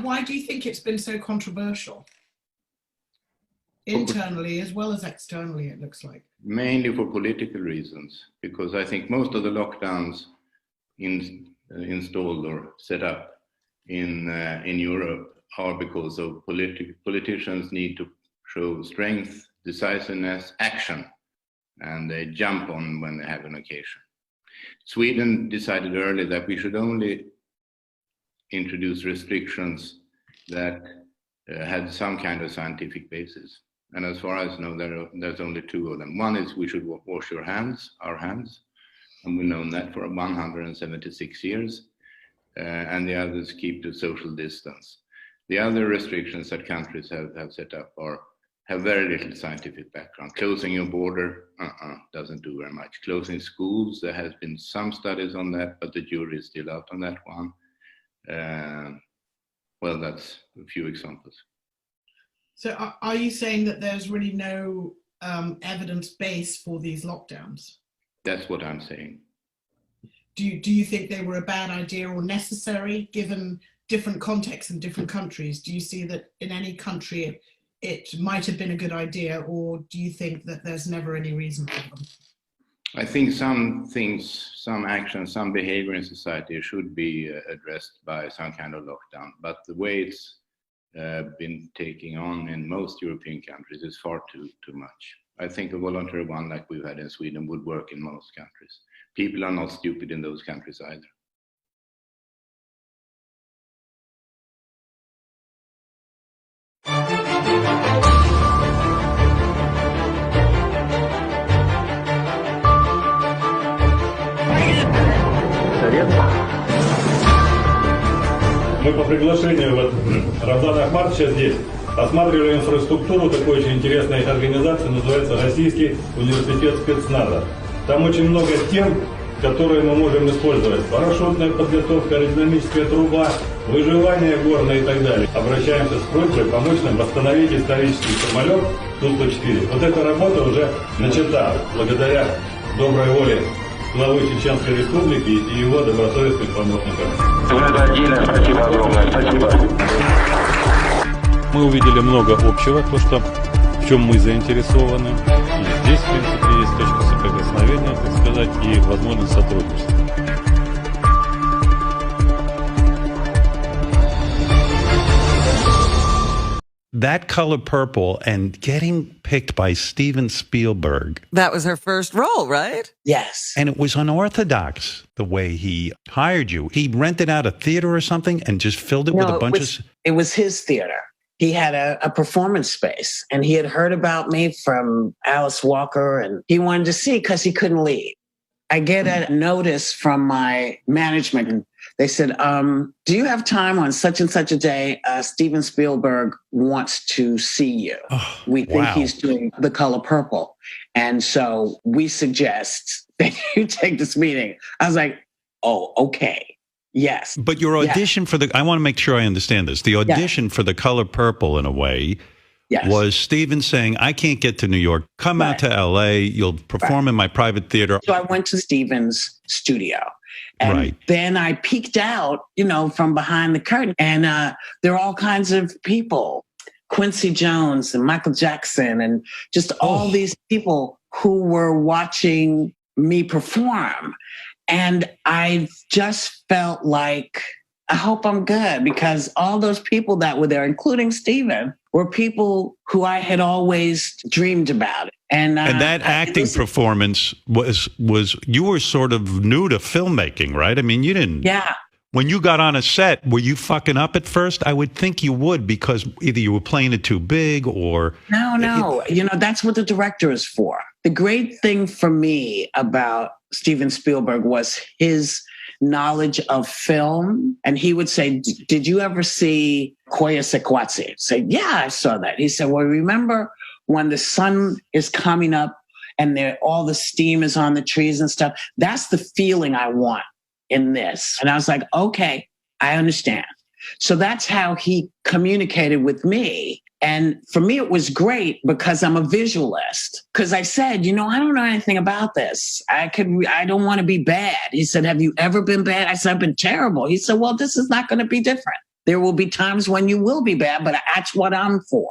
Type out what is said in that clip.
Why do you think it's been so controversial? Internally as well as externally, it looks like. Mainly for political reasons, because I think most of the lockdowns installed or set up in Europe are because of politicians need to show strength, decisiveness, action, and they jump on when they have an occasion. Sweden decided early that we should only introduce restrictions that had some kind of scientific basis. And as far as I know, there's only two of them. One is we should wash our hands, and we've known that for 176 years. And the others keep the social distance. The other restrictions that countries have set up have very little scientific background. Closing your border doesn't do very much. Closing schools, there has been some studies on that, but the jury is still out on that one. Well, that's a few examples. So are you saying that there's really no evidence base for these lockdowns? That's what I'm saying. Do you think they were a bad idea or necessary given different contexts in different countries? Do you see that in any country it might have been a good idea, or do you think that there's never any reason for them? I think some things, some actions, some behavior in society should be addressed by some kind of lockdown. But the way it's been taking on in most European countries is far too much. I think a voluntary one like we've had in Sweden would work in most countries. People are not stupid in those countries either. Мы по приглашению Рамзана Ахматовича здесь осматривали инфраструктуру такой очень интересной организации, называется Российский университет спецназа. Там очень много тем, которые мы можем использовать. Парашютная подготовка, аэродинамическая труба, выживание горное и так далее. Обращаемся с просьбой помочь нам восстановить исторический самолет Ту-104. Вот эта работа уже начата благодаря доброй воле главы Чеченской Республики и его добросовестных помощников. Спасибо огромное. Спасибо. Мы увидели много общего, то, что, в чем мы заинтересованы. И здесь, в принципе, есть точка соприкосновения, так сказать, и возможность сотрудничества. That Color Purple and getting picked by Steven Spielberg. That was her first role, right? Yes. And it was unorthodox the way he hired you. He rented out a theater or something and just filled it with a bunch of... It was his theater. He had a performance space, and he had heard about me from Alice Walker, and he wanted to see because he couldn't leave. I get a notice from my management, and they said, do you have time on such and such a day? Steven Spielberg wants to see you. Oh, we think wow. he's doing The Color Purple. And so we suggest that you take this meeting. I was like, oh, okay. Yes. But your audition for I want to make sure I understand this. The audition for The Color Purple, in a way, was Steven saying, I can't get to New York. Come out to LA. You'll perform in my private theater. So I went to Steven's studio. And then I peeked out, from behind the curtain. And there are all kinds of people, Quincy Jones and Michael Jackson, and just all these people who were watching me perform. And I just felt like, I hope I'm good, because all those people that were there, including Steven, were people who I had always dreamed about. And that acting performance was you were sort of new to filmmaking, right? I mean, you didn't. Yeah. When you got on a set, were you fucking up at first? I would think you would, because either you were playing it too big or... No. That's what the director is for. The great thing for me about Steven Spielberg was his knowledge of film. And he would say, did you ever see Koya Sekwatsi? I'd say, yeah, I saw that. He said, well, remember when the sun is coming up and all the steam is on the trees and stuff? That's the feeling I want in this. And I was like, okay, I understand. So that's how he communicated with me. And for me, it was great because I'm a visualist. Because I said, I don't know anything about this. I don't want to be bad. He said, have you ever been bad? I said, I've been terrible. He said, well, this is not going to be different. There will be times when you will be bad, but that's what I'm for.